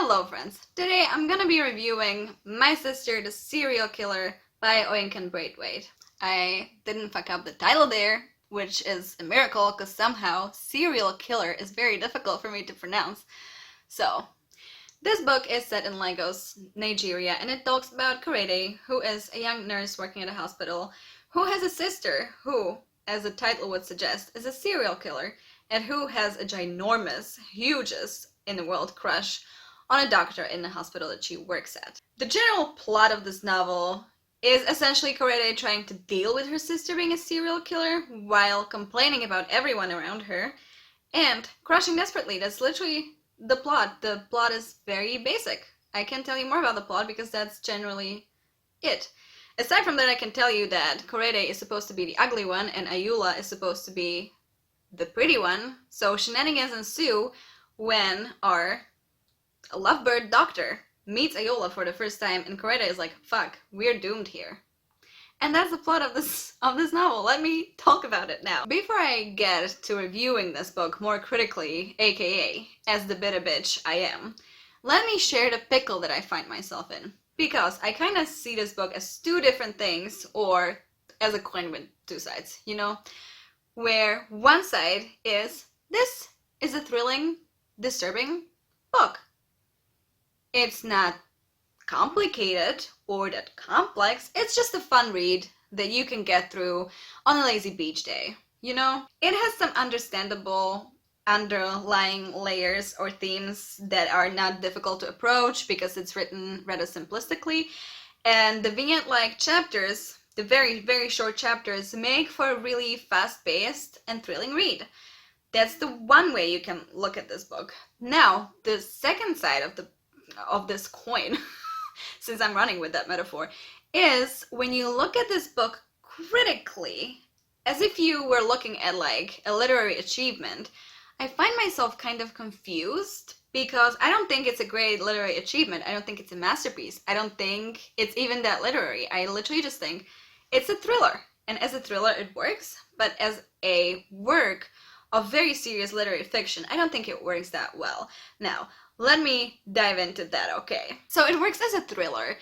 Hello friends, today I'm gonna be reviewing My Sister the Serial Killer by Oyinkan Braithwaite. I didn't fuck up the title there, which is a miracle because somehow serial killer is very difficult for me to pronounce. So, this book is set in Lagos, Nigeria, and it talks about Korede, who is a young nurse working at a hospital, who has a sister who, as the title would suggest, is a serial killer, and who has a ginormous, hugest in the world crush on a doctor in the hospital that she works at. The general plot of this novel is essentially Korede trying to deal with her sister being a serial killer while complaining about everyone around her and crushing desperately. That's literally the plot. The plot is very basic. I can't tell you more about the plot because that's generally it. Aside from that, I can tell you that Korede is supposed to be the ugly one and Ayula is supposed to be the pretty one, so shenanigans ensue when our lovebird doctor meets Ayula for the first time and Korede is like, fuck, we're doomed here. And that's the plot of this novel. Let me talk about it now. Before I get to reviewing this book more critically, aka as the bitter bitch I am, let me share the pickle that I find myself in. Because I kind of see this book as two different things, or as a coin with two sides, you know? Where one side is, this is a thrilling, disturbing book. It's not complicated or that complex, it's just a fun read that you can get through on a lazy beach day, you know? It has some understandable underlying layers or themes that are not difficult to approach because it's written rather simplistically, and the vignette-like chapters, the very, very short chapters, make for a really fast-paced and thrilling read. That's the one way you can look at this book. Now, the second side of this coin, since I'm running with that metaphor, is when you look at this book critically, as if you were looking at like a literary achievement, I find myself kind of confused because I don't think it's a great literary achievement. I don't think it's a masterpiece. I don't think it's even that literary. I literally just think it's a thriller. And as a thriller, it works. But as a work of very serious literary fiction, I don't think it works that well. Now, let me dive into that, okay? So it works as a thriller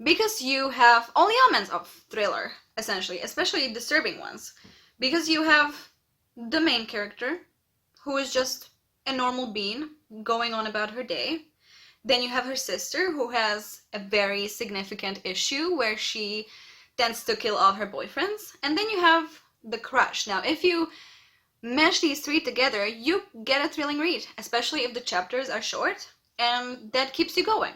because you have all the elements of thriller, essentially, especially disturbing ones. Because you have the main character, who is just a normal being going on about her day. Then you have her sister, who has a very significant issue where she tends to kill all her boyfriends. And then you have the crush. Now, if you mash these three together, you get a thrilling read, especially if the chapters are short, and that keeps you going.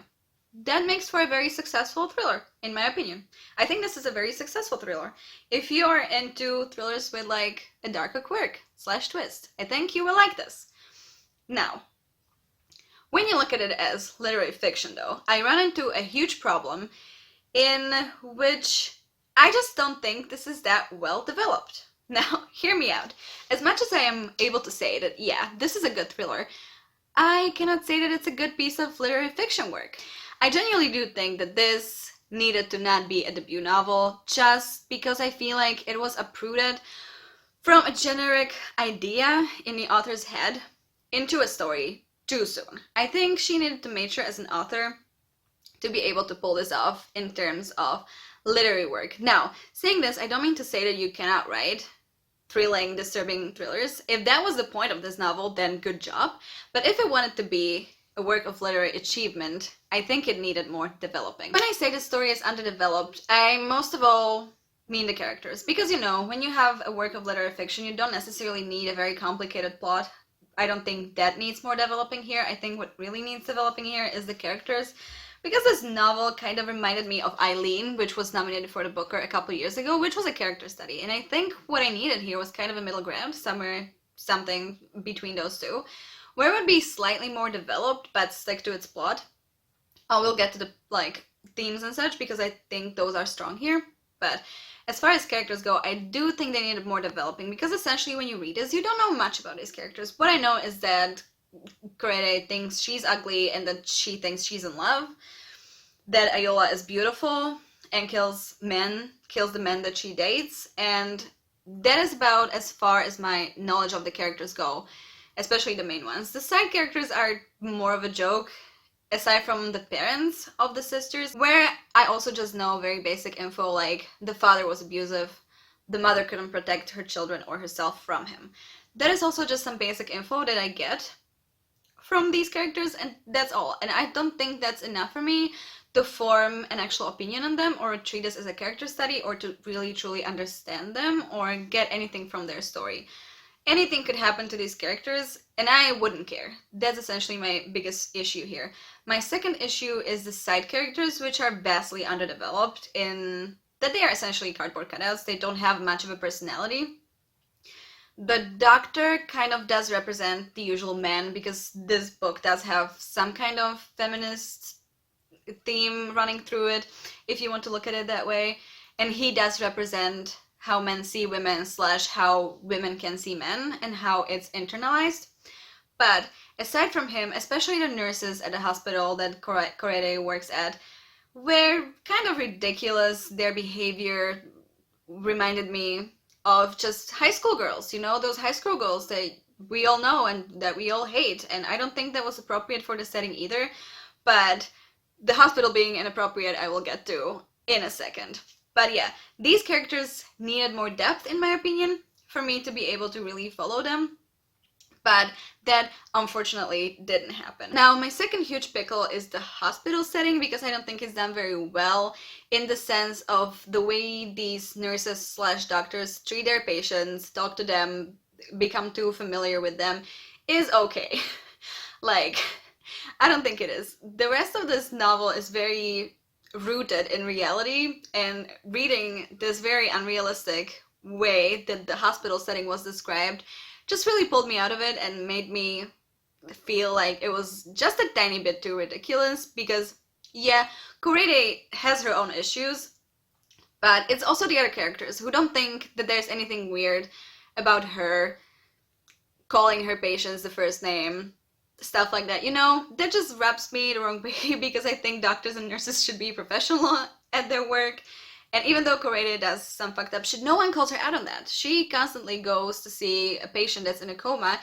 That makes for a very successful thriller, in my opinion. I think this is a very successful thriller. If you are into thrillers with like a darker quirk / twist, I think you will like this. Now, when you look at it as literary fiction though, I run into a huge problem in which I just don't think this is that well developed. Now, hear me out. As much as I am able to say that, yeah, this is a good thriller, I cannot say that it's a good piece of literary fiction work. I genuinely do think that this needed to not be a debut novel just because I feel like it was uprooted from a generic idea in the author's head into a story too soon. I think she needed to mature as an author to be able to pull this off in terms of literary work. Now, saying this, I don't mean to say that you cannot write thrilling, disturbing thrillers. If that was the point of this novel, then good job. But if it wanted to be a work of literary achievement, I think it needed more developing. When I say the story is underdeveloped, I most of all mean the characters. Because, you know, when you have a work of literary fiction, you don't necessarily need a very complicated plot. I don't think that needs more developing here. I think what really needs developing here is the characters. Because this novel kind of reminded me of Eileen, which was nominated for the Booker a couple years ago, which was a character study. And I think what I needed here was kind of a middle ground, something between those two, where it would be slightly more developed, but stick to its plot. I will get to the, like, themes and such, because I think those are strong here. But as far as characters go, I do think they needed more developing, because essentially when you read this, you don't know much about these characters. What I know is that Korede thinks she's ugly and that she thinks she's in love, that Ayula is beautiful and kills the men that she dates, and that is about as far as my knowledge of the characters go, especially the main ones. The side characters are more of a joke aside from the parents of the sisters, where I also just know very basic info like the father was abusive, the mother couldn't protect her children or herself from him. That is also just some basic info that I get from these characters, and that's all. And I don't think that's enough for me to form an actual opinion on them or treat this as a character study or to really truly understand them or get anything from their story. Anything could happen to these characters and I wouldn't care. That's essentially my biggest issue here. My second issue is the side characters, which are vastly underdeveloped in that they are essentially cardboard cutouts. They don't have much of a personality. The doctor kind of does represent the usual man because this book does have some kind of feminist theme running through it, if you want to look at it that way. And he does represent how men see women / how women can see men and how it's internalized. But aside from him, especially the nurses at the hospital that Korede works at, were kind of ridiculous. Their behavior reminded me of just high school girls, you know, those high school girls that we all know and that we all hate. And I don't think that was appropriate for the setting either. But the hospital being inappropriate, I will get to in a second. But yeah, these characters needed more depth, in my opinion, for me to be able to really follow them. But that unfortunately didn't happen. Now, my second huge pickle is the hospital setting, because I don't think it's done very well in the sense of the way these nurses / doctors treat their patients, talk to them, become too familiar with them is okay. Like, I don't think it is. The rest of this novel is very rooted in reality, and reading this very unrealistic way that the hospital setting was described just really pulled me out of it and made me feel like it was just a tiny bit too ridiculous. Because yeah, Korede has her own issues, but it's also the other characters who don't think that there's anything weird about her calling her patients the first name, stuff like that, you know. That just rubs me the wrong way because I think doctors and nurses should be professional at their work. And even though Korede does some fucked up shit, no one calls her out on that. She constantly goes to see a patient that's in a coma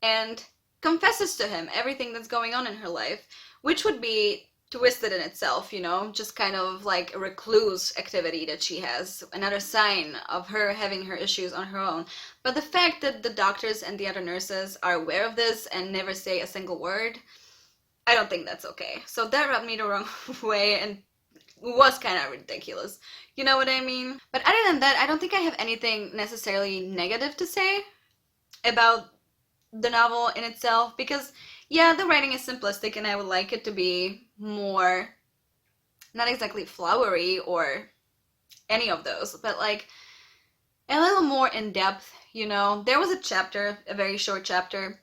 and confesses to him everything that's going on in her life, which would be twisted in itself, you know, just kind of like a recluse activity that she has, another sign of her having her issues on her own. But the fact that the doctors and the other nurses are aware of this and never say a single word, I don't think that's okay. So that rubbed me the wrong way and was kind of ridiculous. You know what I mean? But other than that, I don't think I have anything necessarily negative to say about the novel in itself, because yeah, the writing is simplistic and I would like it to be more, not exactly flowery or any of those, but like a little more in depth, you know. There was a chapter, a very short chapter,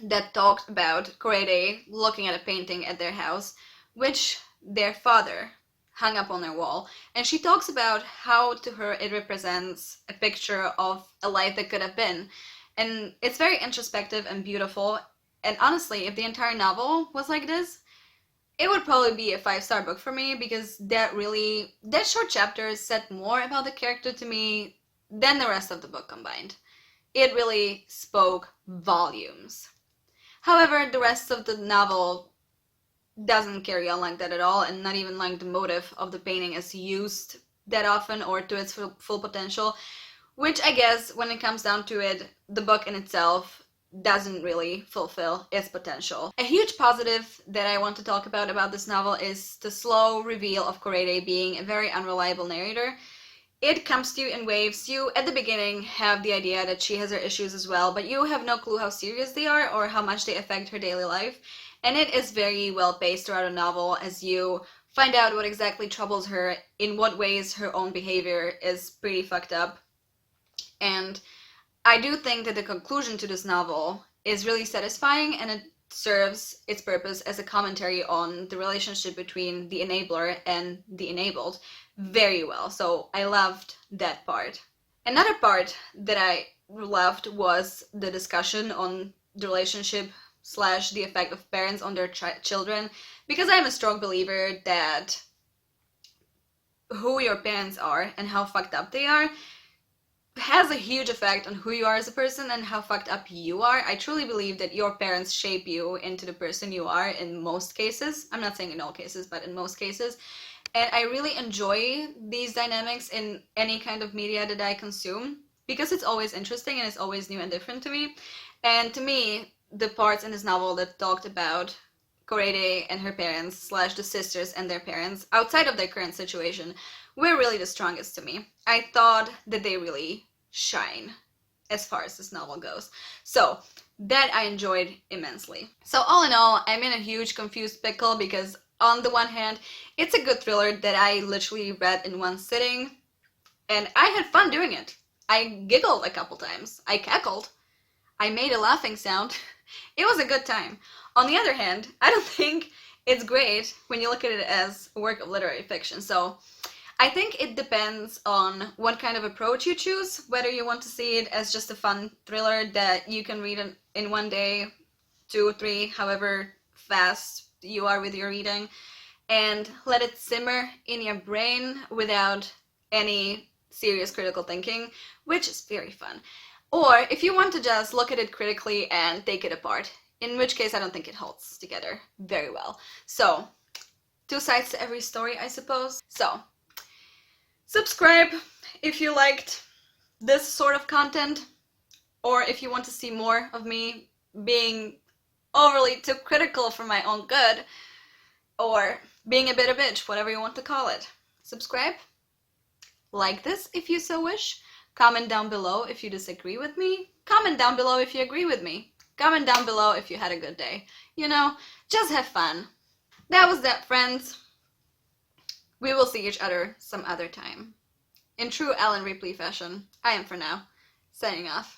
that talked about Korede looking at a painting at their house, which their father hung up on their wall, and she talks about how to her it represents a picture of a life that could have been. And it's very introspective and beautiful, and honestly, if the entire novel was like this, it would probably be a 5-star book for me, because that short chapter said more about the character to me than the rest of the book combined. It really spoke volumes. However, the rest of the novel doesn't carry on like that at all, and not even like the motive of the painting is used that often or to its full potential, which I guess when it comes down to it, the book in itself doesn't really fulfill its potential. A huge positive that I want to talk about this novel is the slow reveal of Korede being a very unreliable narrator. It comes to you in waves. You, at the beginning, have the idea that she has her issues as well, but you have no clue how serious they are or how much they affect her daily life. And it is very well paced throughout the novel as you find out what exactly troubles her, in what ways her own behavior is pretty fucked up. And I do think that the conclusion to this novel is really satisfying, and it serves its purpose as a commentary on the relationship between the enabler and the enabled very well. So I loved that part. Another part that I loved was the discussion on the relationship / the effect of parents on their children, because I'm a strong believer that who your parents are and how fucked up they are has a huge effect on who you are as a person and how fucked up you are. I truly believe that your parents shape you into the person you are in most cases. I'm not saying in all cases, but in most cases. And I really enjoy these dynamics in any kind of media that I consume because it's always interesting and it's always new and different to me. And to me, the parts in this novel that talked about Korede and her parents slash the sisters and their parents outside of their current situation were really the strongest to me. I thought that they really shine as far as this novel goes. So that I enjoyed immensely. So all in all, I'm in a huge confused pickle because on the one hand, it's a good thriller that I literally read in one sitting, and I had fun doing it. I giggled a couple times. I cackled. I made a laughing sound. It was a good time. On the other hand, I don't think it's great when you look at it as a work of literary fiction. So I think it depends on what kind of approach you choose, whether you want to see it as just a fun thriller that you can read in one day, 2, 3, however fast you are with your reading, and let it simmer in your brain without any serious critical thinking, which is very fun. Or if you want to just look at it critically and take it apart, in which case I don't think it holds together very well. So, 2 sides to every story, I suppose. So, subscribe if you liked this sort of content, or if you want to see more of me being overly too critical for my own good, or being a bit of a bitch, whatever you want to call it. Subscribe, like this if you so wish, comment down below if you disagree with me, comment down below if you agree with me, comment down below if you had a good day. You know, just have fun. That was that, friends. We will see each other some other time. In true Ellen Ripley fashion, I am for now signing off.